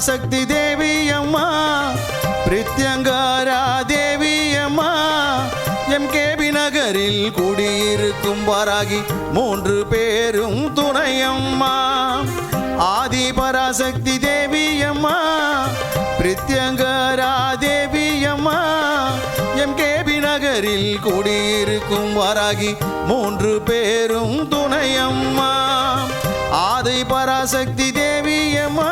பராசக்தி தேவி அம்மா பிரித்யங்காரா தேவி அம்மா எம்கேபி நகரில் குடியிருக்கும் வாராகி 3 பேரும் துணையம்மா ஆதி பராசக்தி தேவி அம்மா பிரித்யங்காரா தேவி அம்மா எம்கேபி நகரில் குடியிருக்கும் வாராகி 3 பேரும் துணையம்மா ஆதி பராசக்தி தேவி அம்மா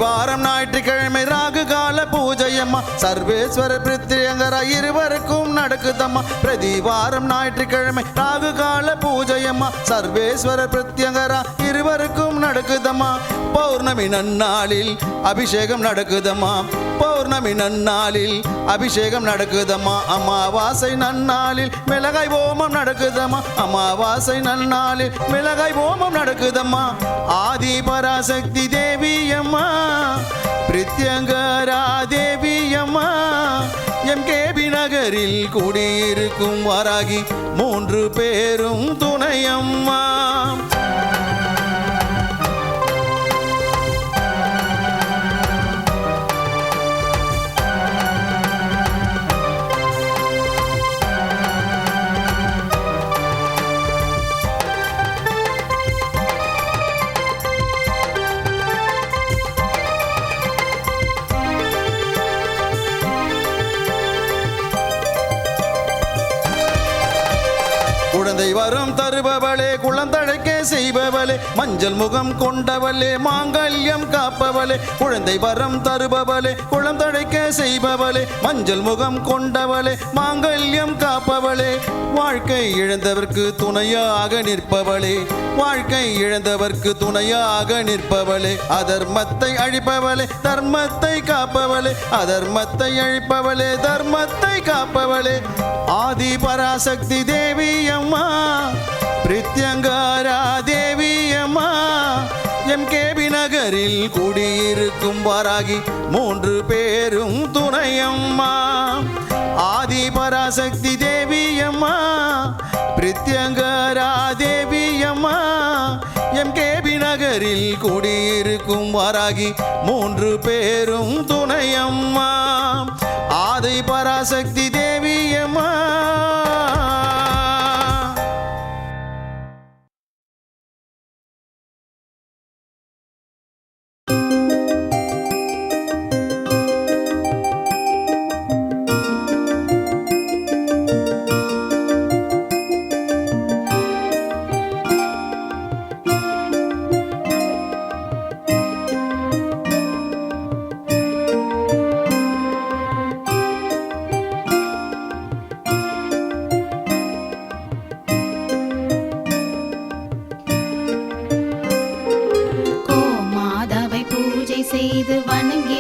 வாரம் ஞாயிற்றுக்கிழமை ராகு கால பூஜையம்மா சர்வேஸ்வர பிரித்யங்கரா இருவருக்கும் நடக்குதம்மா பிரதிவாரம் ஞாயிற்றுக்கிழமை ராகு கால பூஜையம்மா சர்வேஸ்வர பிரித்யங்கரா இருவருக்கும் நடக்குதம்மா பௌர்ணமி நன்னாளில் அபிஷேகம் நடக்குதம்மா பௌர்ணமி நன்னாளில் அபிஷேகம் நடக்குதம்மா அமாவாசை நன்னாளில் மிளகாய் ஓமம் நடக்குதம்மா அமாவாசை நன்னாளில் மிளகாய் ஓமம் நடக்குதம்மா ஆதி பராசக்தி தேவி அம்மா பிரித்யங்கரா தேவி அம்மா எம்கேபி நகரில் குடியிருக்கும் வாராகி 3 பேரும் துணையம்மா குழந்தை வரம் தருபவளே குழந்தழைக்க செய்பவளே மஞ்சள் முகம் கொண்டவளே மாங்கல்யம் காப்பவளே குழந்தை வரம் தருபவளே குழந்தழைக்க செய்பவளே மஞ்சள் முகம் கொண்டவளே மாங்கல்யம் காப்பவளே வாழ்க்கை இழந்தவர்க்கு துணையாக நிற்பவளே வாழ்க்கை இழந்தவர்க்கு துணையாக நிற்பவளே அதர்மத்தை அழிப்பவளே தர்மத்தை காப்பவளே அதர்மத்தை அழிப்பவளே தர்மத்தை காப்பவளே ஆதி பராசக்தி தேவி அம்மா பிரித்யங்கரா தேவி அம்மா எம்கேபி நகரில் குடியிருக்கும் வாராகி 3 பேரும் துணையம்மா ஆதி பராசக்தி தேவி அம்மா பிரித்யங்கரா தேவி அம்மா எம்கேபி நகரில் குடியிருக்கும் வாராகி 3 பேரும் துணையம்மா ஆதி பராசக்தி தேவி அம்மா செய்து வணங்கி